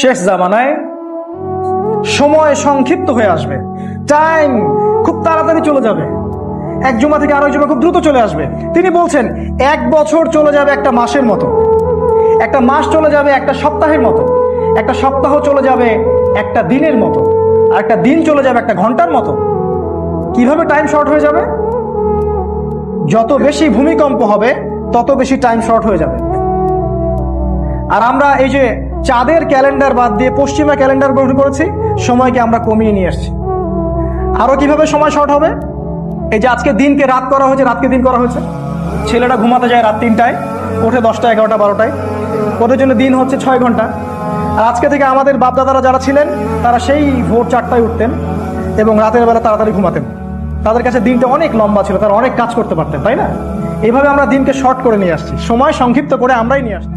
শেষ জামানায় সময় সংক্ষিপ্ত হয়ে আসবে, টাইম খুব তাড়াতাড়ি চলে যাবে, এক জুমা থেকে আরেক জুমা খুব দ্রুত চলে আসবে। তিনি বলছেন 1 বছর চলে যাবে একটা মাসের মতো, একটা মাস চলে যাবে একটা সপ্তাহের মতো, একটা সপ্তাহ চলে যাবে একটা দিনের মতো, আর একটা দিন চলে যাবে একটা ঘন্টার মতো। কিভাবে টাইম শর্ট হয়ে যাবে? যত বেশি ভূমিকম্প হবে তত বেশি টাইম শর্ট হয়ে যাবে। আর আমরা এই যে চাঁদের ক্যালেন্ডার বাদ দিয়ে পশ্চিমা ক্যালেন্ডার গ্রহণ করেছি, সময়কে আমরা কমিয়ে নিয়ে আসছি। আরো কিভাবে সময় শর্ট হবে? এই যে আজকে দিনকে রাত করা হয়েছে, রাতকে দিন করা হয়েছে। ছেলেরা ঘুমাতে যায় রাত 3টায়, ওঠে 10টা, 11টা, 12টায়। ওদের জন্য দিন হচ্ছে 6 ঘন্টা। আর আজকে থেকে আমাদের বাপদাদারা যারা ছিলেন তারা সেই ভোর 4টায় উঠতেন এবং রাতের বেলা তাড়াতাড়ি ঘুমাতেন। তাদের কাছে দিনটা অনেক লম্বা ছিল, তারা অনেক কাজ করতে পারতেন, তাই না? এইভাবে আমরা দিনকে শর্ট করে নিয়ে আসছি, সময় সংক্ষিপ্ত করে আমরাই নিয়ে আসছি।